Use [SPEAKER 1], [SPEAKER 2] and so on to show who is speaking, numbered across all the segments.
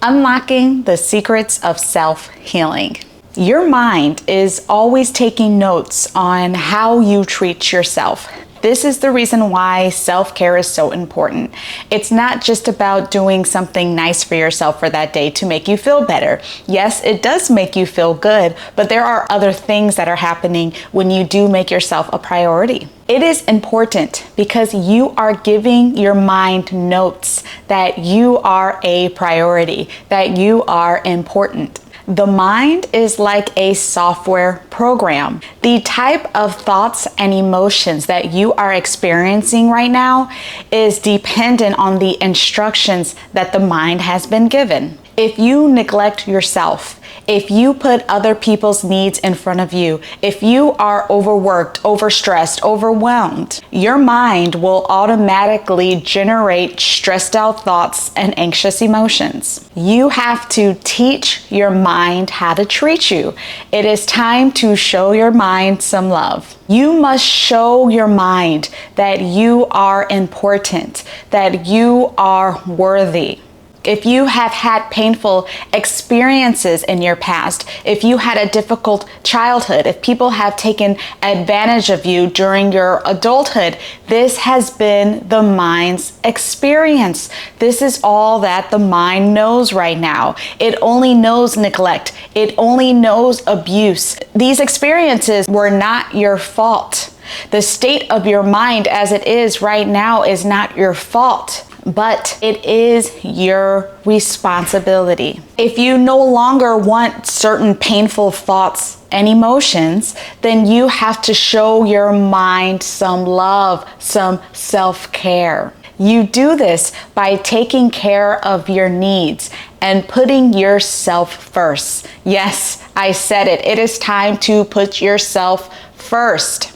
[SPEAKER 1] Unlocking the secrets of self-healing. Your mind is always taking notes on how you treat yourself. This is the reason why self-care is so important. It's not just about doing something nice for yourself for that day to make you feel better. Yes, it does make you feel good, but there are other things that are happening when you do make yourself a priority. It is important because you are giving your mind notes that you are a priority, that you are important. The mind is like a software program. The type of thoughts and emotions that you are experiencing right now is dependent on the instructions that the mind has been given. If you neglect yourself, if you put other people's needs in front of you, if you are overworked, overstressed, overwhelmed, your mind will automatically generate stressed out thoughts and anxious emotions. You have to teach your mind how to treat you. It is time to show your mind some love. You must show your mind that you are important, that you are worthy. If you have had painful experiences in your past, if you had a difficult childhood, if people have taken advantage of you during your adulthood, this has been the mind's experience. This is all that the mind knows right now. It only knows neglect. It only knows abuse. These experiences were not your fault. The state of your mind as it is right now is not your fault, but it is your responsibility. If you no longer want certain painful thoughts and emotions, then you have to show your mind some love, some self-care. You do this by taking care of your needs and putting yourself first. Yes, I said it. It is time to put yourself first.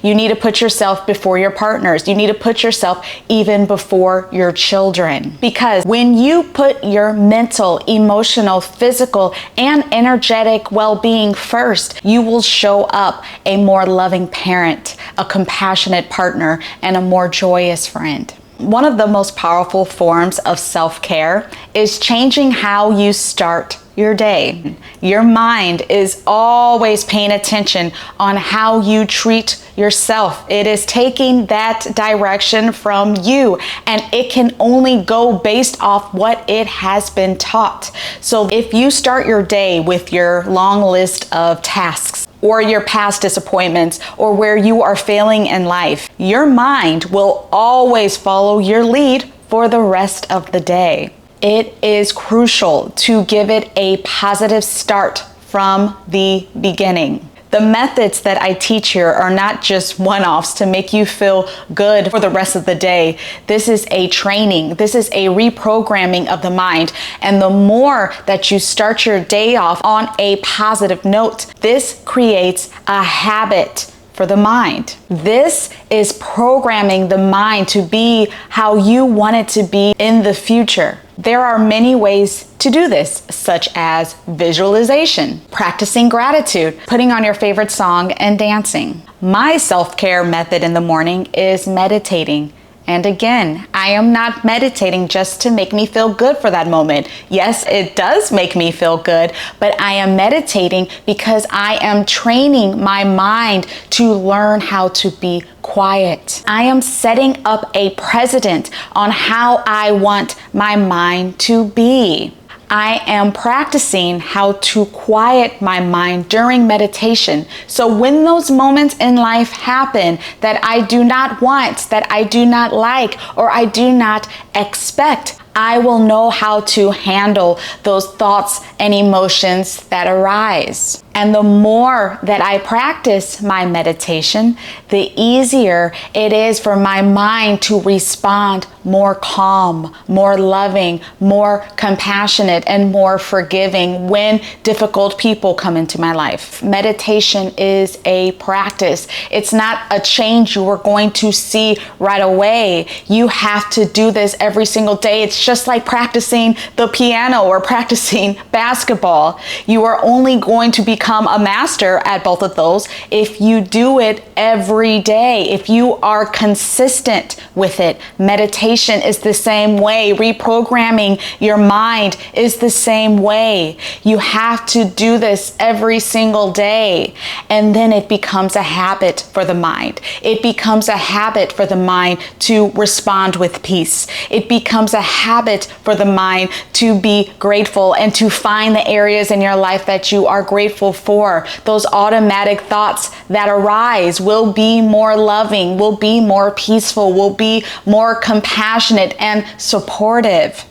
[SPEAKER 1] You need to put yourself before your partners. You need to put yourself even before your children. Because when you put your mental, emotional, physical, and energetic well-being first, you will show up a more loving parent, a compassionate partner, and a more joyous friend. One of the most powerful forms of self-care is changing how you start your day. Your mind is always paying attention on how you treat yourself. It is taking that direction from you, and it can only go based off what it has been taught. So if you start your day with your long list of tasks, or your past disappointments, or where you are failing in life, your mind will always follow your lead for the rest of the day. It is crucial to give it a positive start from the beginning. The methods that I teach here are not just one-offs to make you feel good for the rest of the day. This is a training. This is a reprogramming of the mind. And the more that you start your day off on a positive note, this creates a habit for the mind. This is programming the mind to be how you want it to be in the future. There are many ways to do this, such as visualization, practicing gratitude, putting on your favorite song, and dancing. My self-care method in the morning is meditating. And again, I am not meditating just to make me feel good for that moment. Yes, it does make me feel good, but I am meditating because I am training my mind to learn how to be quiet. I am setting up a precedent on how I want my mind to be. I am practicing how to quiet my mind during meditation. So when those moments in life happen that I do not want, that I do not like, or I do not expect, I will know how to handle those thoughts and emotions that arise. And the more that I practice my meditation, the easier it is for my mind to respond more calm, more loving, more compassionate, and more forgiving when difficult people come into my life. Meditation is a practice. It's not a change you are going to see right away. You have to do this every single day. It's It's just like practicing the piano or practicing basketball. You are only going to become a master at both of those if you do it every day, if you are consistent with it. Meditation is the same way. Reprogramming your mind is the same way. You have to do this every single day, and then it becomes a habit for the mind. It becomes a habit for the mind to respond with peace. It becomes a habit for the mind to be grateful and to find the areas in your life that you are grateful for. Those automatic thoughts that arise will be more loving, will be more peaceful, will be more compassionate and supportive.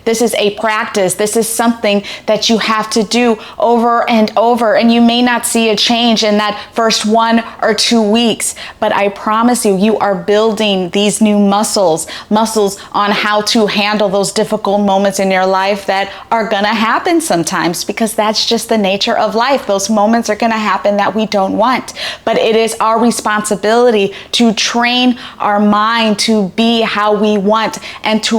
[SPEAKER 1] This is a practice. This is something that you have to do over and over. And you may not see a change in that first 1 or 2 weeks, but I promise you, you are building these new muscles on how to handle those difficult moments in your life that are going to happen sometimes, because that's just the nature of life. Those moments are going to happen that we don't want. But it is our responsibility to train our mind to be how we want and to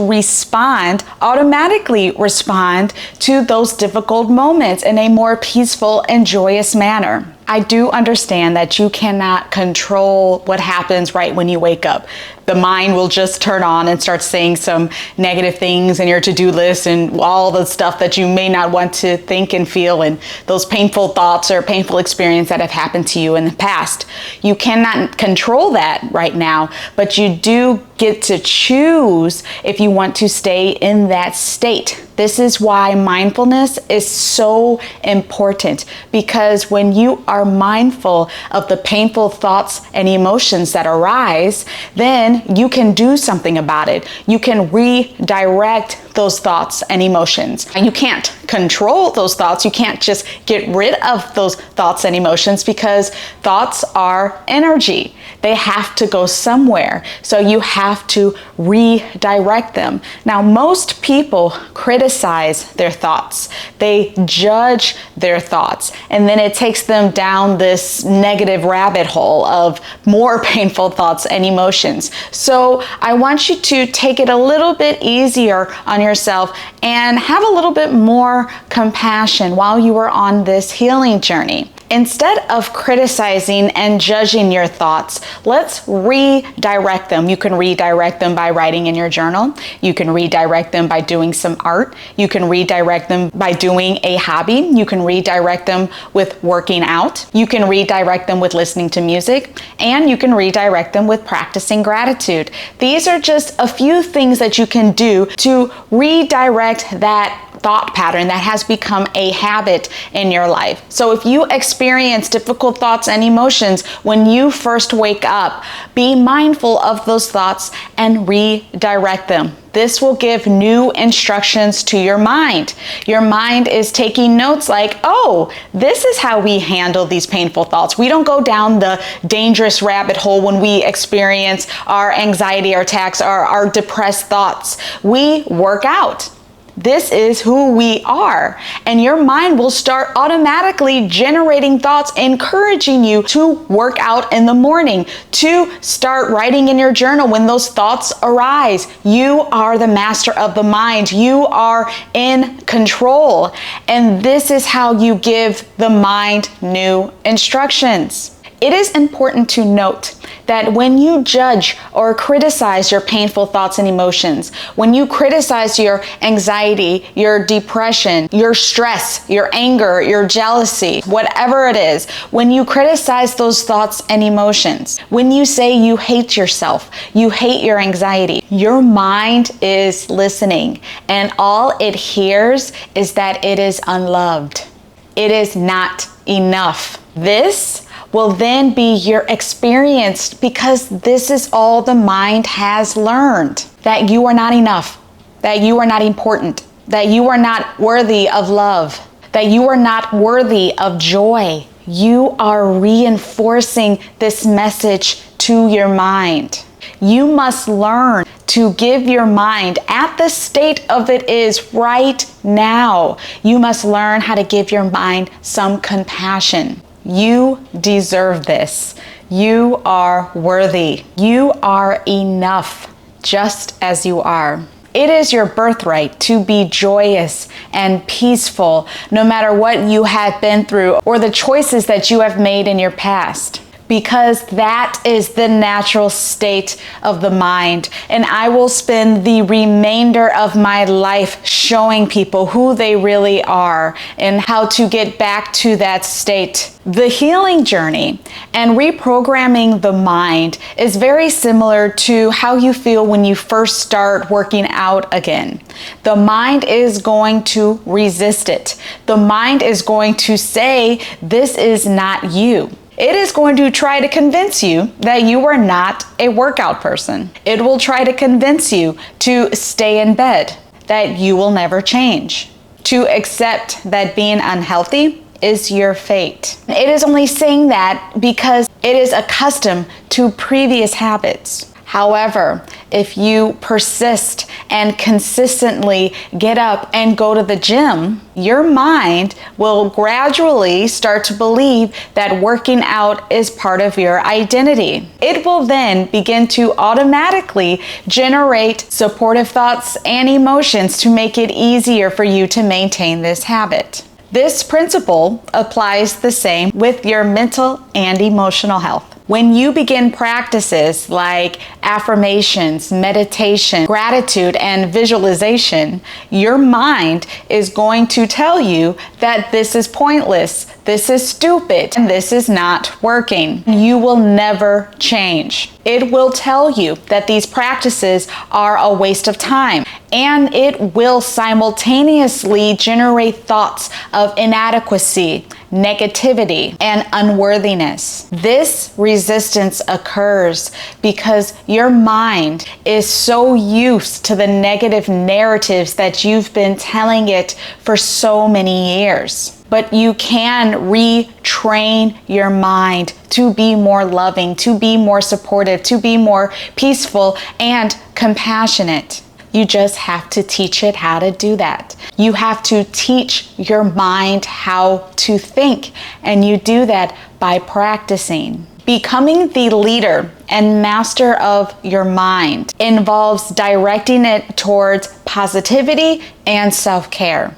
[SPEAKER 1] automatically respond to those difficult moments in a more peaceful and joyous manner. I do understand that you cannot control what happens right when you wake up. The mind will just turn on and start saying some negative things in your to-do list and all the stuff that you may not want to think and feel, and those painful thoughts or painful experiences that have happened to you in the past. You cannot control that right now, but you do get to choose if you want to stay in that state. This is why mindfulness is so important, because when you are mindful of the painful thoughts and emotions that arise, then you can do something about it. You can redirect those thoughts and emotions. And you can't control those thoughts. You can't just get rid of those thoughts and emotions, because thoughts are energy. They have to go somewhere. So you have to redirect them. Now, most people criticize their thoughts. They judge their thoughts. And then it takes them down this negative rabbit hole of more painful thoughts and emotions. So I want you to take it a little bit easier on yourself and have a little bit more compassion while you are on this healing journey. Instead of criticizing and judging your thoughts, let's redirect them. You can redirect them by writing in your journal. You can redirect them by doing some art. You can redirect them by doing a hobby. You can redirect them with working out. You can redirect them with listening to music. And you can redirect them with practicing gratitude. These are just a few things that you can do to redirect that thought pattern that has become a habit in your life. So if you experience difficult thoughts and emotions when you first wake up, be mindful of those thoughts and redirect them. This will give new instructions to your mind. Your mind is taking notes like, oh, this is how we handle these painful thoughts. We don't go down the dangerous rabbit hole when we experience our anxiety attacks or our depressed thoughts. We work out. This is who we are. And your mind will start automatically generating thoughts, encouraging you to work out in the morning, to start writing in your journal when those thoughts arise. You are the master of the mind. You are in control. And this is how you give the mind new instructions. It is important to note that when you judge or criticize your painful thoughts and emotions, when you criticize your anxiety, your depression, your stress, your anger, your jealousy, whatever it is, when you criticize those thoughts and emotions, when you say you hate yourself, you hate your anxiety, your mind is listening, and all it hears is that it is unloved. It is not enough. This will then be your experience, because this is all the mind has learned. That you are not enough, that you are not important, that you are not worthy of love, that you are not worthy of joy. You are reinforcing this message to your mind. You must learn to give your mind at the state of it is right now. You must learn how to give your mind some compassion. You deserve this. You are worthy. You are enough just as you are. It is your birthright to be joyous and peaceful no matter what you have been through or the choices that you have made in your past, because that is the natural state of the mind. And I will spend the remainder of my life showing people who they really are and how to get back to that state. The healing journey and reprogramming the mind is very similar to how you feel when you first start working out again. The mind is going to resist it. The mind is going to say, this is not you. It is going to try to convince you that you are not a workout person. It will try to convince you to stay in bed, that you will never change, to accept that being unhealthy is your fate. It is only saying that because it is accustomed to previous habits. However, if you persist and consistently get up and go to the gym, your mind will gradually start to believe that working out is part of your identity. It will then begin to automatically generate supportive thoughts and emotions to make it easier for you to maintain this habit. This principle applies the same with your mental and emotional health. When you begin practices like affirmations, meditation, gratitude, and visualization, your mind is going to tell you that this is pointless, this is stupid, and this is not working. You will never change. It will tell you that these practices are a waste of time, and it will simultaneously generate thoughts of inadequacy, negativity, and unworthiness. This resistance occurs because your mind is so used to the negative narratives that you've been telling it for so many years. But you can retrain your mind to be more loving, to be more supportive, to be more peaceful and compassionate. You just have to teach it how to do that. You have to teach your mind how to think, and you do that by practicing. Becoming the leader and master of your mind involves directing it towards positivity and self-care.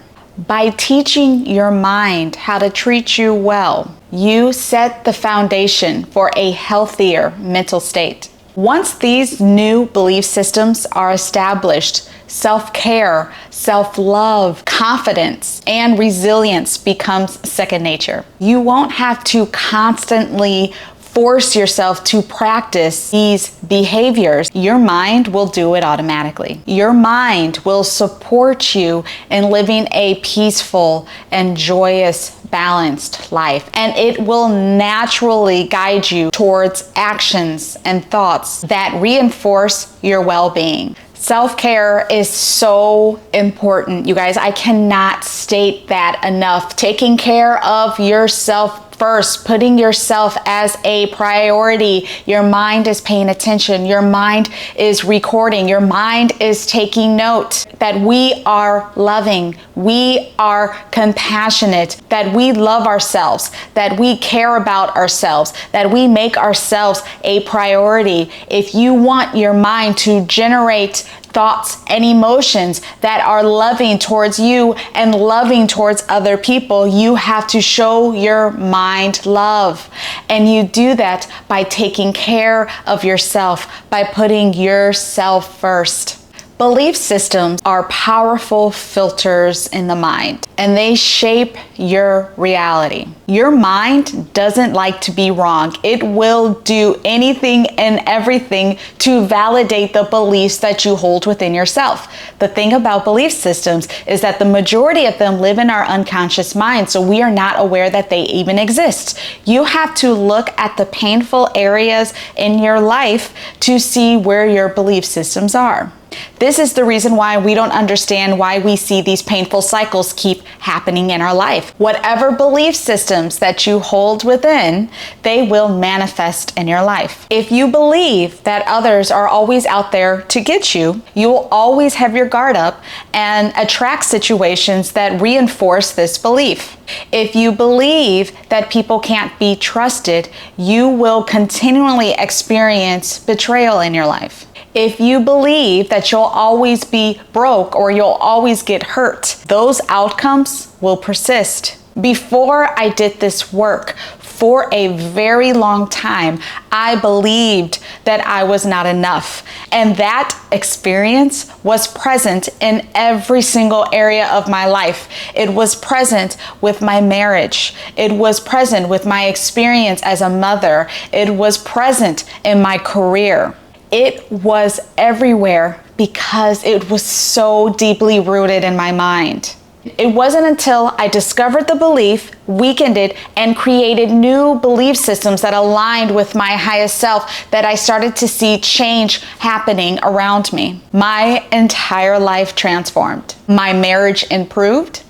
[SPEAKER 1] By teaching your mind how to treat you well, you set the foundation for a healthier mental state. Once these new belief systems are established, self-care, self-love, confidence, and resilience becomes second nature. You won't have to constantly force yourself to practice these behaviors. Your mind will do it automatically. Your mind will support you in living a peaceful and joyous, balanced life, and it will naturally guide you towards actions and thoughts that reinforce your well-being. Self-care is so important, you guys. I cannot state that enough. Taking care of yourself first, putting yourself as a priority. Your mind is paying attention. Your mind is recording. Your mind is taking note that we are loving, we are compassionate, that we love ourselves, that we care about ourselves, that we make ourselves a priority. If you want your mind to generate thoughts and emotions that are loving towards you and loving towards other people, you have to show your mind love. And you do that by taking care of yourself, by putting yourself first. Belief systems are powerful filters in the mind, and they shape your reality. Your mind doesn't like to be wrong. It will do anything and everything to validate the beliefs that you hold within yourself. The thing about belief systems is that the majority of them live in our unconscious mind, so we are not aware that they even exist. You have to look at the painful areas in your life to see where your belief systems are. This is the reason why we don't understand why we see these painful cycles keep happening in our life. Whatever belief systems that you hold within, they will manifest in your life. If you believe that others are always out there to get you, you will always have your guard up and attract situations that reinforce this belief. If you believe that people can't be trusted, you will continually experience betrayal in your life. If you believe that you'll always be broke or you'll always get hurt, those outcomes will persist. Before I did this work, for a very long time, I believed that I was not enough. And that experience was present in every single area of my life. It was present with my marriage. It was present with my experience as a mother. It was present in my career. It was everywhere because it was so deeply rooted in my mind. It wasn't until I discovered the belief, weakened it, and created new belief systems that aligned with my highest self that I started to see change happening around me. My entire life transformed. My marriage improved.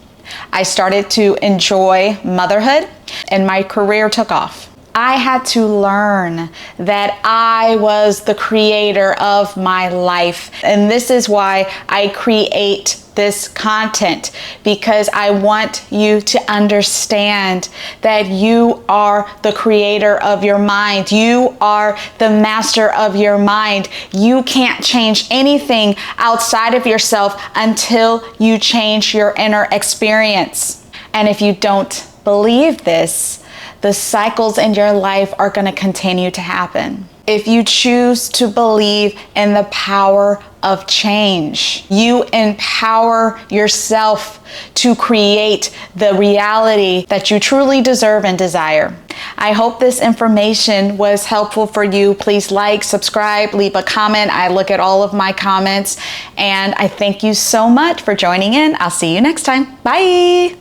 [SPEAKER 1] I started to enjoy motherhood, and my career took off. I had to learn that I was the creator of my life. And this is why I create this content, because I want you to understand that you are the creator of your mind. You are the master of your mind. You can't change anything outside of yourself until you change your inner experience. And if you don't believe this, the cycles in your life are going to continue to happen. If you choose to believe in the power of change, you empower yourself to create the reality that you truly deserve and desire. I hope this information was helpful for you. Please like, subscribe, leave a comment. I look at all of my comments, and I thank you so much for joining in. I'll see you next time. Bye.